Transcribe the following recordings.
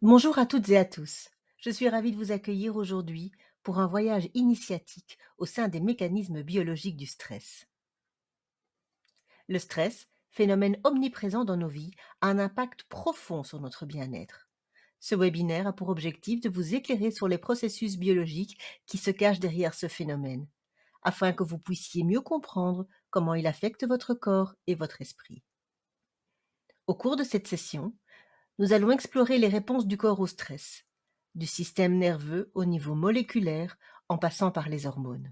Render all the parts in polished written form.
Bonjour à toutes et à tous. Je suis ravie de vous accueillir aujourd'hui pour un voyage initiatique au sein des mécanismes biologiques du stress. Le stress, phénomène omniprésent dans nos vies, a un impact profond sur notre bien-être. Ce webinaire a pour objectif de vous éclairer sur les processus biologiques qui se cachent derrière ce phénomène, afin que vous puissiez mieux comprendre comment il affecte votre corps et votre esprit. Au cours de cette session, nous allons explorer les réponses du corps au stress, du système nerveux au niveau moléculaire en passant par les hormones.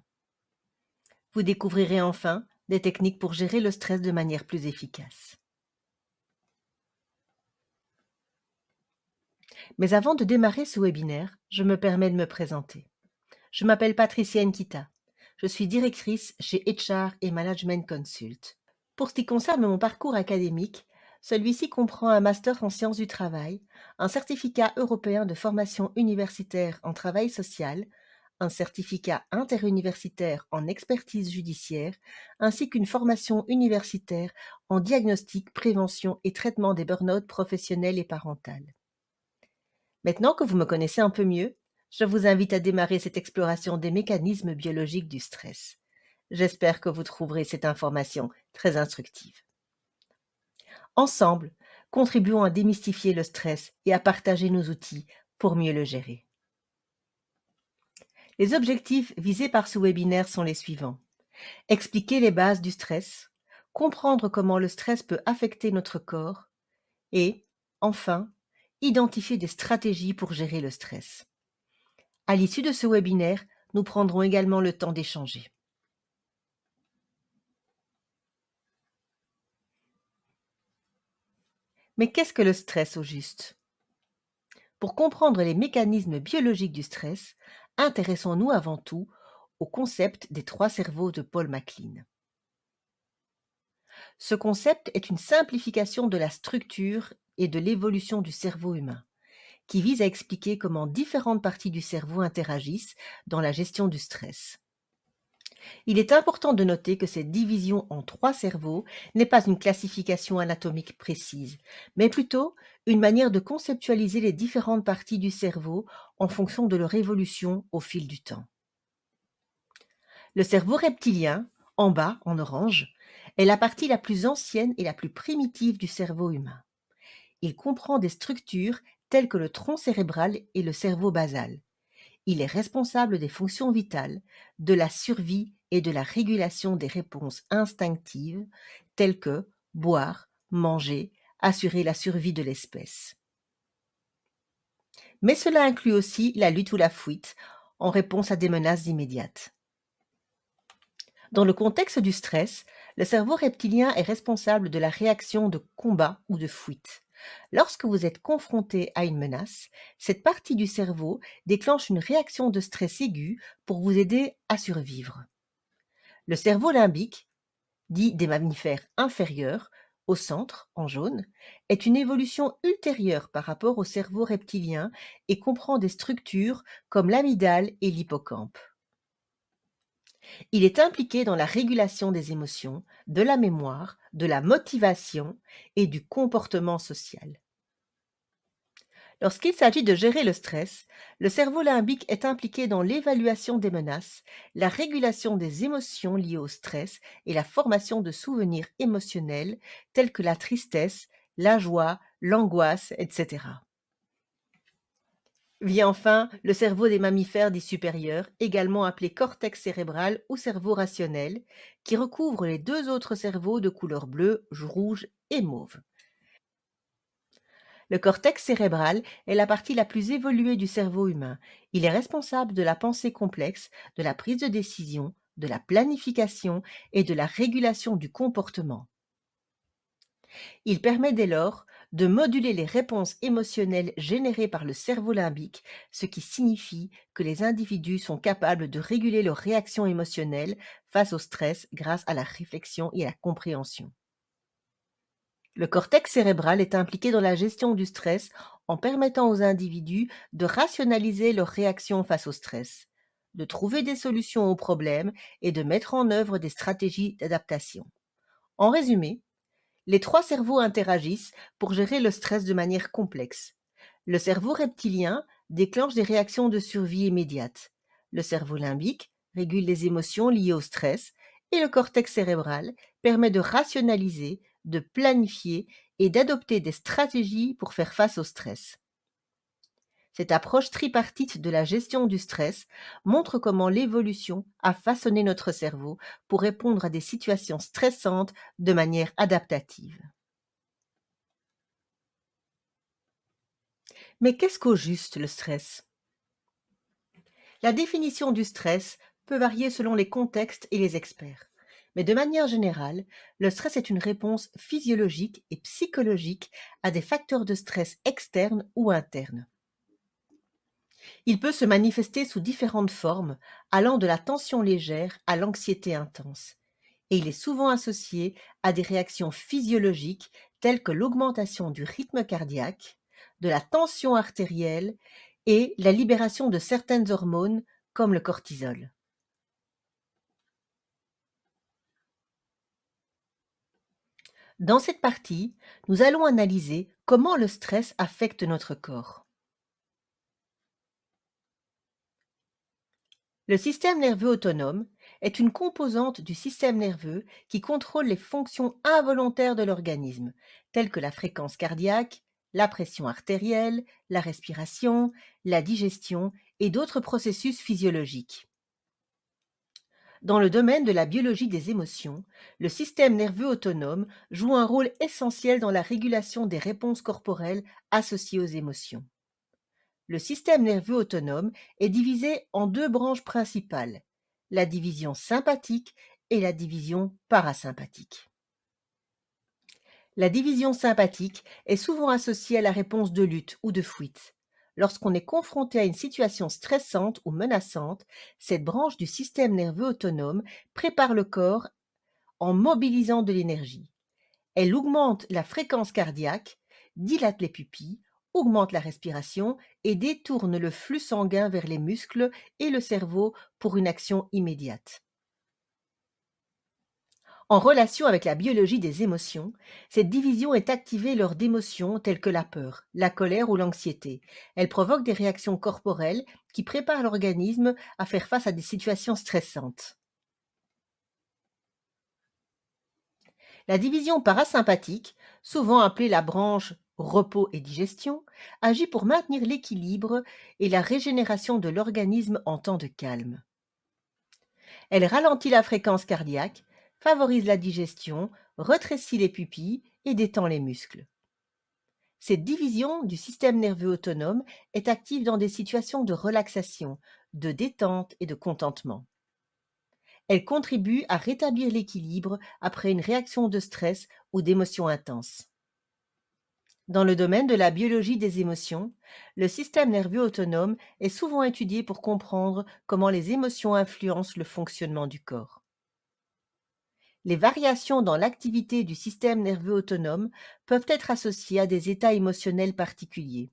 Vous découvrirez enfin des techniques pour gérer le stress de manière plus efficace. Mais avant de démarrer ce webinaire, je me permets de me présenter. Je m'appelle Patricia Nkita. Je suis directrice chez HR et Management Consult. Pour ce qui concerne mon parcours académique, celui-ci comprend un master en sciences du travail, un certificat européen de formation universitaire en travail social, un certificat interuniversitaire en expertise judiciaire, ainsi qu'une formation universitaire en diagnostic, prévention et traitement des burn-out professionnels et parentales. Maintenant que vous me connaissez un peu mieux, je vous invite à démarrer cette exploration des mécanismes biologiques du stress. J'espère que vous trouverez cette information très instructive. Ensemble, contribuons à démystifier le stress et à partager nos outils pour mieux le gérer. Les objectifs visés par ce webinaire sont les suivants. Expliquer les bases du stress, comprendre comment le stress peut affecter notre corps et, enfin, identifier des stratégies pour gérer le stress. À l'issue de ce webinaire, nous prendrons également le temps d'échanger. Mais qu'est-ce que le stress au juste? Pour comprendre les mécanismes biologiques du stress, intéressons-nous avant tout au concept des trois cerveaux de Paul MacLean. Ce concept est une simplification de la structure et de l'évolution du cerveau humain, qui vise à expliquer comment différentes parties du cerveau interagissent dans la gestion du stress. Il est important de noter que cette division en trois cerveaux n'est pas une classification anatomique précise, mais plutôt une manière de conceptualiser les différentes parties du cerveau en fonction de leur évolution au fil du temps. Le cerveau reptilien, en bas en orange, est la partie la plus ancienne et la plus primitive du cerveau humain. Il comprend des structures telles que le tronc cérébral et le cerveau basal. Il est responsable des fonctions vitales, de la survie et de la régulation des réponses instinctives telles que boire, manger, assurer la survie de l'espèce. Mais cela inclut aussi la lutte ou la fuite en réponse à des menaces immédiates. Dans le contexte du stress, le cerveau reptilien est responsable de la réaction de combat ou de fuite. Lorsque vous êtes confronté à une menace, cette partie du cerveau déclenche une réaction de stress aiguë pour vous aider à survivre. Le cerveau limbique, dit des mammifères inférieurs, au centre, en jaune, est une évolution ultérieure par rapport au cerveau reptilien et comprend des structures comme l'amygdale et l'hippocampe. Il est impliqué dans la régulation des émotions, de la mémoire, de la motivation et du comportement social. Lorsqu'il s'agit de gérer le stress, le cerveau limbique est impliqué dans l'évaluation des menaces, la régulation des émotions liées au stress et la formation de souvenirs émotionnels tels que la tristesse, la joie, l'angoisse, etc. Vient enfin le cerveau des mammifères dits supérieurs, également appelé cortex cérébral ou cerveau rationnel, qui recouvre les deux autres cerveaux de couleur bleue, rouge et mauve. Le cortex cérébral est la partie la plus évoluée du cerveau humain. Il est responsable de la pensée complexe, de la prise de décision, de la planification et de la régulation du comportement. Il permet dès lors de moduler les réponses émotionnelles générées par le cerveau limbique, ce qui signifie que les individus sont capables de réguler leurs réactions émotionnelles face au stress grâce à la réflexion et à la compréhension. Le cortex cérébral est impliqué dans la gestion du stress en permettant aux individus de rationaliser leurs réactions face au stress, de trouver des solutions aux problèmes et de mettre en œuvre des stratégies d'adaptation. En résumé, les trois cerveaux interagissent pour gérer le stress de manière complexe. Le cerveau reptilien déclenche des réactions de survie immédiates. Le cerveau limbique régule les émotions liées au stress et le cortex cérébral permet de rationaliser, de planifier et d'adopter des stratégies pour faire face au stress. Cette approche tripartite de la gestion du stress montre comment l'évolution a façonné notre cerveau pour répondre à des situations stressantes de manière adaptative. Mais qu'est-ce qu'au juste le stress? La définition du stress peut varier selon les contextes et les experts. Mais de manière générale, le stress est une réponse physiologique et psychologique à des facteurs de stress externes ou internes. Il peut se manifester sous différentes formes, allant de la tension légère à l'anxiété intense. Et il est souvent associé à des réactions physiologiques telles que l'augmentation du rythme cardiaque, de la tension artérielle et la libération de certaines hormones comme le cortisol. Dans cette partie, nous allons analyser comment le stress affecte notre corps. Le système nerveux autonome est une composante du système nerveux qui contrôle les fonctions involontaires de l'organisme, telles que la fréquence cardiaque, la pression artérielle, la respiration, la digestion et d'autres processus physiologiques. Dans le domaine de la biologie des émotions, le système nerveux autonome joue un rôle essentiel dans la régulation des réponses corporelles associées aux émotions. Le système nerveux autonome est divisé en deux branches principales, la division sympathique et la division parasympathique. La division sympathique est souvent associée à la réponse de lutte ou de fuite. Lorsqu'on est confronté à une situation stressante ou menaçante, cette branche du système nerveux autonome prépare le corps en mobilisant de l'énergie. Elle augmente la fréquence cardiaque, dilate les pupilles, augmente la respiration et détourne le flux sanguin vers les muscles et le cerveau pour une action immédiate. En relation avec la biologie des émotions, cette division est activée lors d'émotions telles que la peur, la colère ou l'anxiété. Elle provoque des réactions corporelles qui préparent l'organisme à faire face à des situations stressantes. La division parasympathique, souvent appelée la branche repos et digestion, agit pour maintenir l'équilibre et la régénération de l'organisme en temps de calme. Elle ralentit la fréquence cardiaque, favorise la digestion, rétrécit les pupilles et détend les muscles. Cette division du système nerveux autonome est active dans des situations de relaxation, de détente et de contentement. Elle contribue à rétablir l'équilibre après une réaction de stress ou d'émotion intense. Dans le domaine de la biologie des émotions, le système nerveux autonome est souvent étudié pour comprendre comment les émotions influencent le fonctionnement du corps. Les variations dans l'activité du système nerveux autonome peuvent être associées à des états émotionnels particuliers,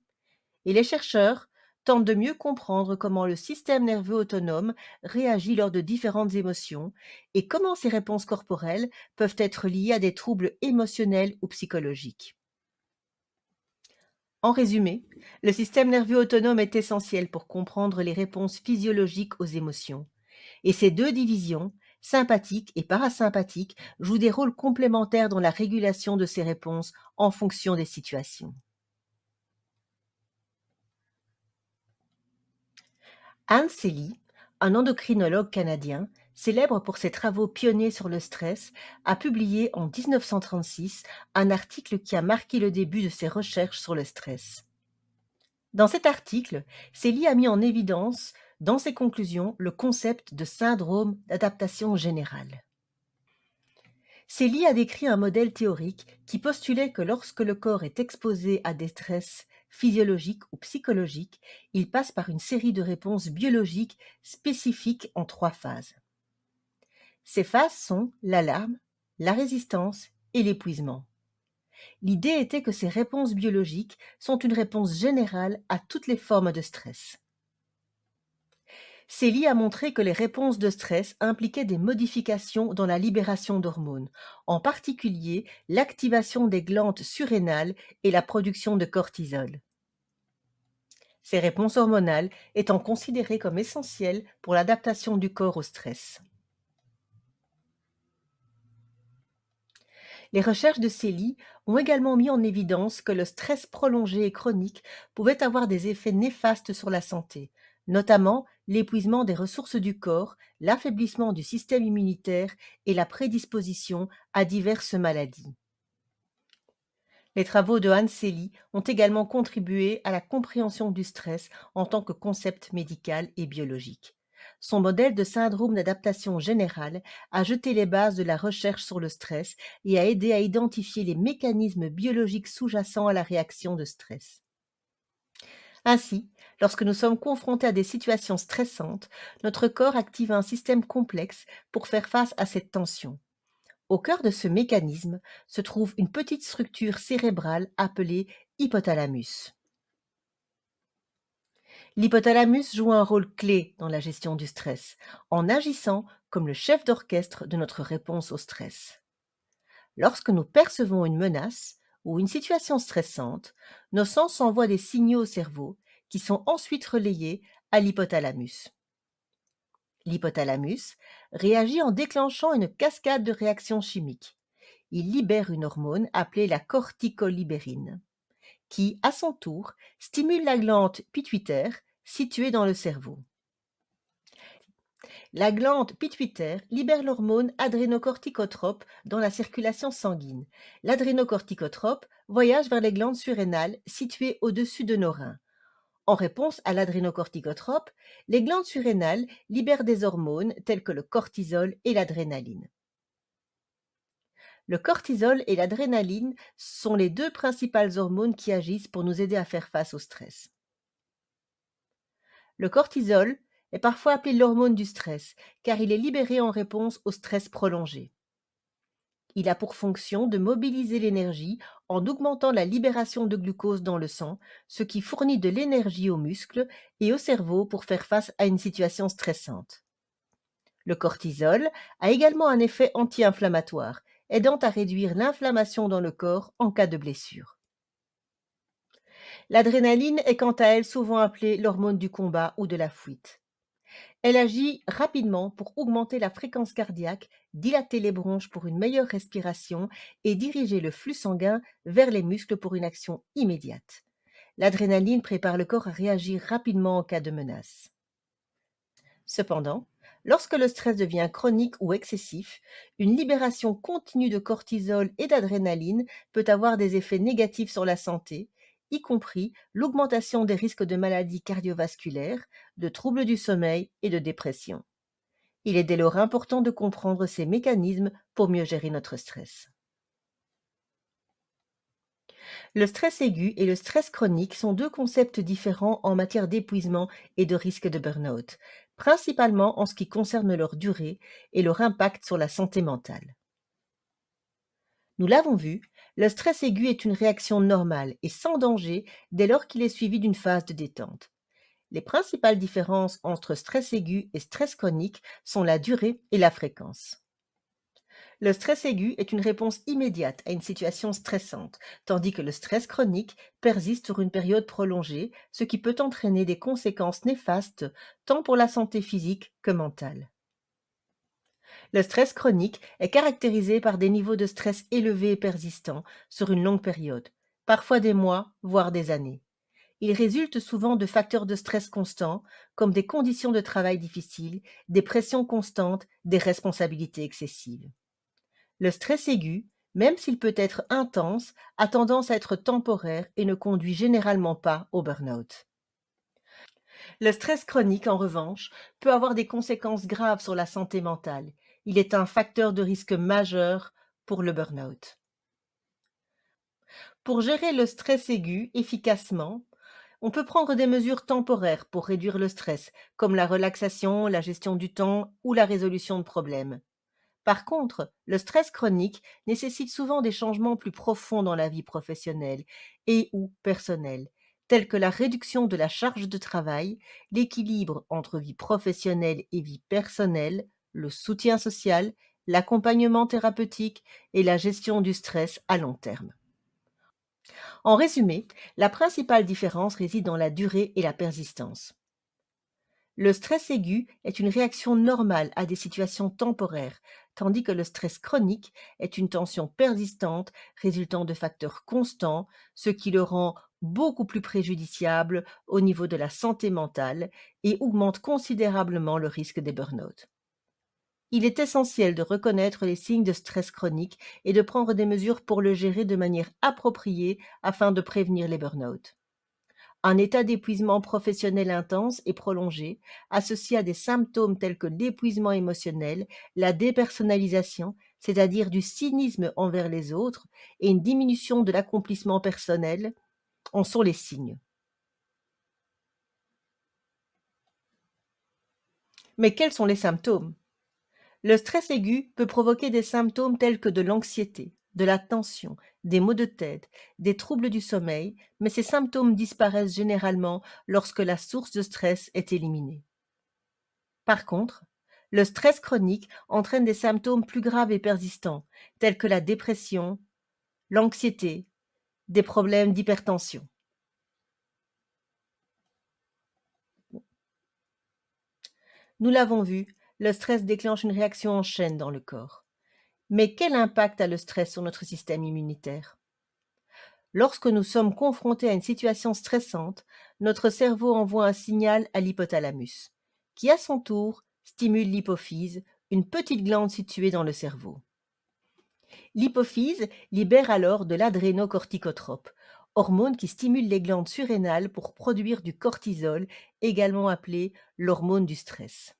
et les chercheurs tentent de mieux comprendre comment le système nerveux autonome réagit lors de différentes émotions et comment ces réponses corporelles peuvent être liées à des troubles émotionnels ou psychologiques. En résumé, le système nerveux autonome est essentiel pour comprendre les réponses physiologiques aux émotions. Et ces deux divisions, sympathique et parasympathique, jouent des rôles complémentaires dans la régulation de ces réponses en fonction des situations. Hans Selye, un endocrinologue canadien, célèbre pour ses travaux pionniers sur le stress, a publié en 1936 un article qui a marqué le début de ses recherches sur le stress. Dans cet article, Selye a mis en évidence, dans ses conclusions, le concept de syndrome d'adaptation générale. Selye a décrit un modèle théorique qui postulait que lorsque le corps est exposé à des stress physiologiques ou psychologiques, il passe par une série de réponses biologiques spécifiques en trois phases. Ces phases sont l'alarme, la résistance et l'épuisement. L'idée était que ces réponses biologiques sont une réponse générale à toutes les formes de stress. Selye a montré que les réponses de stress impliquaient des modifications dans la libération d'hormones, en particulier l'activation des glandes surrénales et la production de cortisol. ces réponses hormonales étant considérées comme essentielles pour l'adaptation du corps au stress. Les recherches de CELI ont également mis en évidence que le stress prolongé et chronique pouvait avoir des effets néfastes sur la santé, notamment l'épuisement des ressources du corps, l'affaiblissement du système immunitaire et la prédisposition à diverses maladies. Les travaux de Hans Selye ont également contribué à la compréhension du stress en tant que concept médical et biologique. Son modèle de syndrome d'adaptation générale a jeté les bases de la recherche sur le stress et a aidé à identifier les mécanismes biologiques sous-jacents à la réaction de stress. Ainsi, lorsque nous sommes confrontés à des situations stressantes, notre corps active un système complexe pour faire face à cette tension. Au cœur de ce mécanisme se trouve une petite structure cérébrale appelée hypothalamus. L'hypothalamus joue un rôle clé dans la gestion du stress, en agissant comme le chef d'orchestre de notre réponse au stress. Lorsque nous percevons une menace ou une situation stressante, nos sens envoient des signaux au cerveau qui sont ensuite relayés à l'hypothalamus. L'hypothalamus réagit en déclenchant une cascade de réactions chimiques. Il libère une hormone appelée la corticolibérine, qui, à son tour, stimule la glande pituitaire située dans le cerveau. La glande pituitaire libère l'hormone adrénocorticotrope dans la circulation sanguine. L'adrénocorticotrope voyage vers les glandes surrénales situées au-dessus de nos reins. En réponse à l'adrénocorticotrope, les glandes surrénales libèrent des hormones telles que le cortisol et l'adrénaline. Le cortisol et l'adrénaline sont les deux principales hormones qui agissent pour nous aider à faire face au stress. Le cortisol est parfois appelé l'hormone du stress, car il est libéré en réponse au stress prolongé. Il a pour fonction de mobiliser l'énergie en augmentant la libération de glucose dans le sang, ce qui fournit de l'énergie aux muscles et au cerveau pour faire face à une situation stressante. Le cortisol a également un effet anti-inflammatoire, aidant à réduire l'inflammation dans le corps en cas de blessure. L'adrénaline est quant à elle souvent appelée l'hormone du combat ou de la fuite. Elle agit rapidement pour augmenter la fréquence cardiaque, dilater les bronches pour une meilleure respiration et diriger le flux sanguin vers les muscles pour une action immédiate. L'adrénaline prépare le corps à réagir rapidement en cas de menace. Cependant, lorsque le stress devient chronique ou excessif, une libération continue de cortisol et d'adrénaline peut avoir des effets négatifs sur la santé, y compris l'augmentation des risques de maladies cardiovasculaires, de troubles du sommeil et de dépression. Il est dès lors important de comprendre ces mécanismes pour mieux gérer notre stress. Le stress aigu et le stress chronique sont deux concepts différents en matière d'épuisement et de risque de burn-out, principalement en ce qui concerne leur durée et leur impact sur la santé mentale. Nous l'avons vu, le stress aigu est une réaction normale et sans danger dès lors qu'il est suivi d'une phase de détente. Les principales différences entre stress aigu et stress chronique sont la durée et la fréquence. Le stress aigu est une réponse immédiate à une situation stressante, tandis que le stress chronique persiste sur une période prolongée, ce qui peut entraîner des conséquences néfastes tant pour la santé physique que mentale. Le stress chronique est caractérisé par des niveaux de stress élevés et persistants sur une longue période, parfois des mois, voire des années. Il résulte souvent de facteurs de stress constants, comme des conditions de travail difficiles, des pressions constantes, des responsabilités excessives. Le stress aigu, même s'il peut être intense, a tendance à être temporaire et ne conduit généralement pas au burn-out. Le stress chronique, en revanche, peut avoir des conséquences graves sur la santé mentale. Il est un facteur de risque majeur pour le burn-out. Pour gérer le stress aigu efficacement, on peut prendre des mesures temporaires pour réduire le stress, comme la relaxation, la gestion du temps ou la résolution de problèmes. Par contre, le stress chronique nécessite souvent des changements plus profonds dans la vie professionnelle et ou personnelle, tels que la réduction de la charge de travail, l'équilibre entre vie professionnelle et vie personnelle, le soutien social, l'accompagnement thérapeutique et la gestion du stress à long terme. En résumé, la principale différence réside dans la durée et la persistance. Le stress aigu est une réaction normale à des situations temporaires, tandis que le stress chronique est une tension persistante résultant de facteurs constants, ce qui le rend beaucoup plus préjudiciable au niveau de la santé mentale et augmente considérablement le risque des burn-out. Il est essentiel de reconnaître les signes de stress chronique et de prendre des mesures pour le gérer de manière appropriée afin de prévenir les burn-out. Un état d'épuisement professionnel intense et prolongé, associé à des symptômes tels que l'épuisement émotionnel, la dépersonnalisation, c'est-à-dire du cynisme envers les autres, et une diminution de l'accomplissement personnel, en sont les signes. Mais quels sont les symptômes? Le stress aigu peut provoquer des symptômes tels que de l'anxiété, de la tension, des maux de tête, des troubles du sommeil, mais ces symptômes disparaissent généralement lorsque la source de stress est éliminée. Par contre, le stress chronique entraîne des symptômes plus graves et persistants, tels que la dépression, l'anxiété, des problèmes d'hypertension. Nous l'avons vu, le stress déclenche une réaction en chaîne dans le corps. Mais quel impact a le stress sur notre système immunitaire? Lorsque nous sommes confrontés à une situation stressante, notre cerveau envoie un signal à l'hypothalamus, qui à son tour stimule l'hypophyse, une petite glande située dans le cerveau. L'hypophyse libère alors de l'adrénocorticotrope, hormone qui stimule les glandes surrénales pour produire du cortisol, également appelé l'hormone du stress.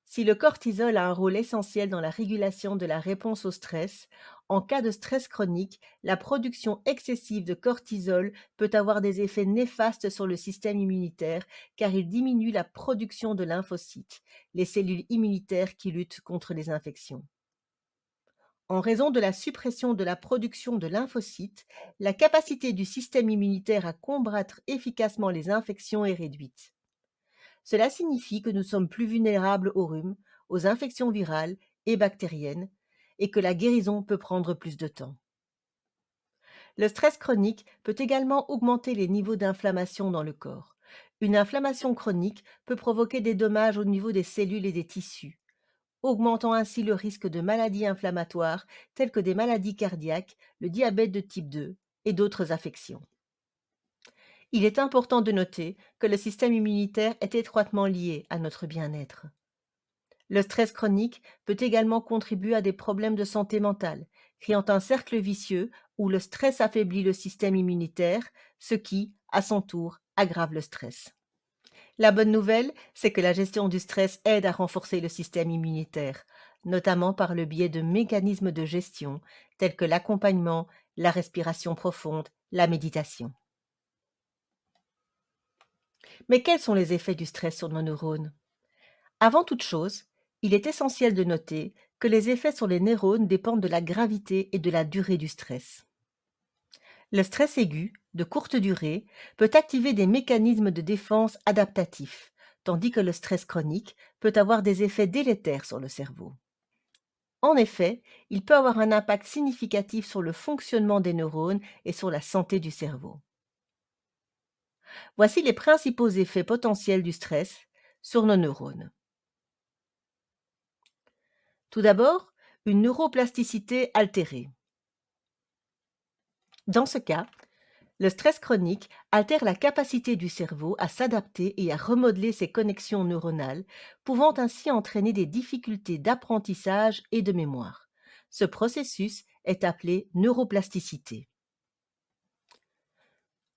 Si le cortisol a un rôle essentiel dans la régulation de la réponse au stress, en cas de stress chronique, la production excessive de cortisol peut avoir des effets néfastes sur le système immunitaire car il diminue la production de lymphocytes, les cellules immunitaires qui luttent contre les infections. En raison de la suppression de la production de lymphocytes, la capacité du système immunitaire à combattre efficacement les infections est réduite. Cela signifie que nous sommes plus vulnérables au rhume, aux infections virales et bactériennes, et que la guérison peut prendre plus de temps. Le stress chronique peut également augmenter les niveaux d'inflammation dans le corps. Une inflammation chronique peut provoquer des dommages au niveau des cellules et des tissus, augmentant ainsi le risque de maladies inflammatoires telles que des maladies cardiaques, le diabète de type 2 et d'autres affections. Il est important de noter que le système immunitaire est étroitement lié à notre bien-être. Le stress chronique peut également contribuer à des problèmes de santé mentale, créant un cercle vicieux où le stress affaiblit le système immunitaire, ce qui, à son tour, aggrave le stress. La bonne nouvelle, c'est que la gestion du stress aide à renforcer le système immunitaire, notamment par le biais de mécanismes de gestion tels que l'accompagnement, la respiration profonde, la méditation. Mais quels sont les effets du stress sur nos neurones? Avant toute chose, il est essentiel de noter que les effets sur les neurones dépendent de la gravité et de la durée du stress. Le stress aigu, de courte durée, peut activer des mécanismes de défense adaptatifs, tandis que le stress chronique peut avoir des effets délétères sur le cerveau. En effet, il peut avoir un impact significatif sur le fonctionnement des neurones et sur la santé du cerveau. Voici les principaux effets potentiels du stress sur nos neurones. Tout d'abord, une neuroplasticité altérée. Dans ce cas, le stress chronique altère la capacité du cerveau à s'adapter et à remodeler ses connexions neuronales, pouvant ainsi entraîner des difficultés d'apprentissage et de mémoire. Ce processus est appelé neuroplasticité.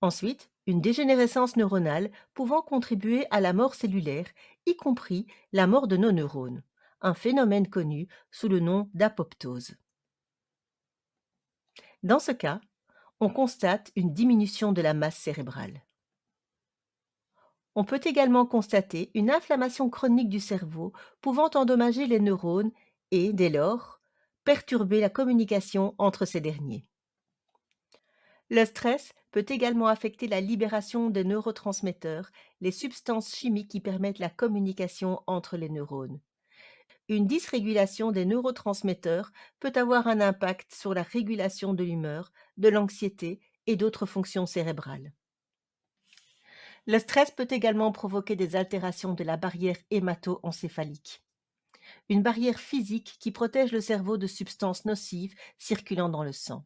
Ensuite, une dégénérescence neuronale pouvant contribuer à la mort cellulaire, y compris la mort de nos neurones, un phénomène connu sous le nom d'apoptose. Dans ce cas, on constate une diminution de la masse cérébrale. On peut également constater une inflammation chronique du cerveau pouvant endommager les neurones et, dès lors, perturber la communication entre ces derniers. Le stress peut également affecter la libération des neurotransmetteurs, les substances chimiques qui permettent la communication entre les neurones. Une dysrégulation des neurotransmetteurs peut avoir un impact sur la régulation de l'humeur, de l'anxiété et d'autres fonctions cérébrales. Le stress peut également provoquer des altérations de la barrière hémato-encéphalique, une barrière physique qui protège le cerveau de substances nocives circulant dans le sang.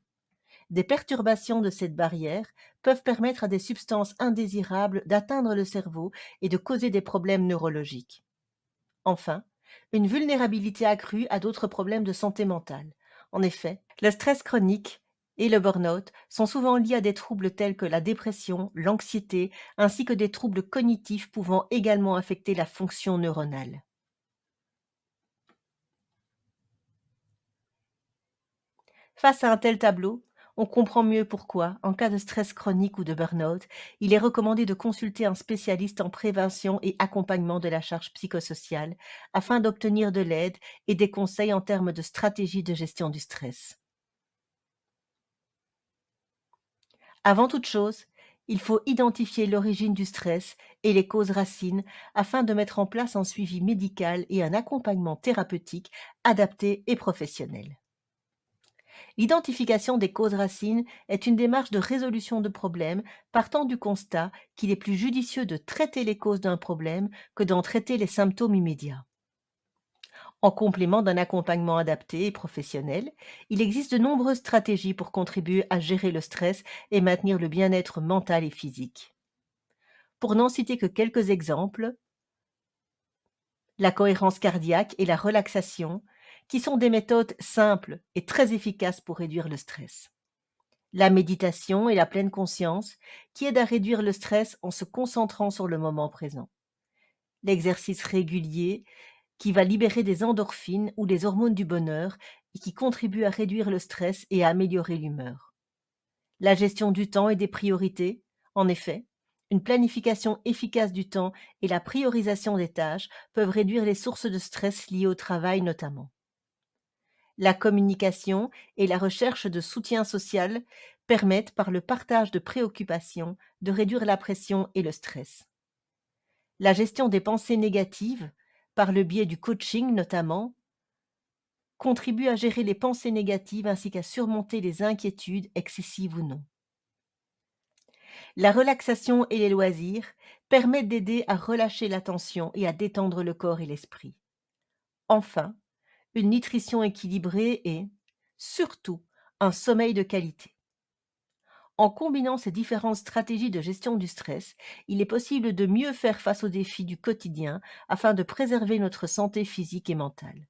Des perturbations de cette barrière peuvent permettre à des substances indésirables d'atteindre le cerveau et de causer des problèmes neurologiques. Enfin, une vulnérabilité accrue à d'autres problèmes de santé mentale. En effet, le stress chronique et le burn-out sont souvent liés à des troubles tels que la dépression, l'anxiété, ainsi que des troubles cognitifs pouvant également affecter la fonction neuronale. Face à un tel tableau, on comprend mieux pourquoi, en cas de stress chronique ou de burn-out, il est recommandé de consulter un spécialiste en prévention et accompagnement de la charge psychosociale afin d'obtenir de l'aide et des conseils en termes de stratégie de gestion du stress. Avant toute chose, il faut identifier l'origine du stress et les causes racines afin de mettre en place un suivi médical et un accompagnement thérapeutique adapté et professionnel. L'identification des causes racines est une démarche de résolution de problèmes partant du constat qu'il est plus judicieux de traiter les causes d'un problème que d'en traiter les symptômes immédiats. En complément d'un accompagnement adapté et professionnel, il existe de nombreuses stratégies pour contribuer à gérer le stress et maintenir le bien-être mental et physique. Pour n'en citer que quelques exemples, la cohérence cardiaque et la relaxation, qui sont des méthodes simples et très efficaces pour réduire le stress. La méditation et la pleine conscience, qui aident à réduire le stress en se concentrant sur le moment présent. L'exercice régulier, qui va libérer des endorphines ou des hormones du bonheur et qui contribuent à réduire le stress et à améliorer l'humeur. La gestion du temps et des priorités, en effet, une planification efficace du temps et la priorisation des tâches peuvent réduire les sources de stress liées au travail notamment. La communication et la recherche de soutien social permettent, par le partage de préoccupations, de réduire la pression et le stress. La gestion des pensées négatives, par le biais du coaching notamment, contribue à gérer les pensées négatives ainsi qu'à surmonter les inquiétudes, excessives ou non. La relaxation et les loisirs permettent d'aider à relâcher la tension et à détendre le corps et l'esprit. Enfin, une nutrition équilibrée et, surtout, un sommeil de qualité. En combinant ces différentes stratégies de gestion du stress, il est possible de mieux faire face aux défis du quotidien afin de préserver notre santé physique et mentale.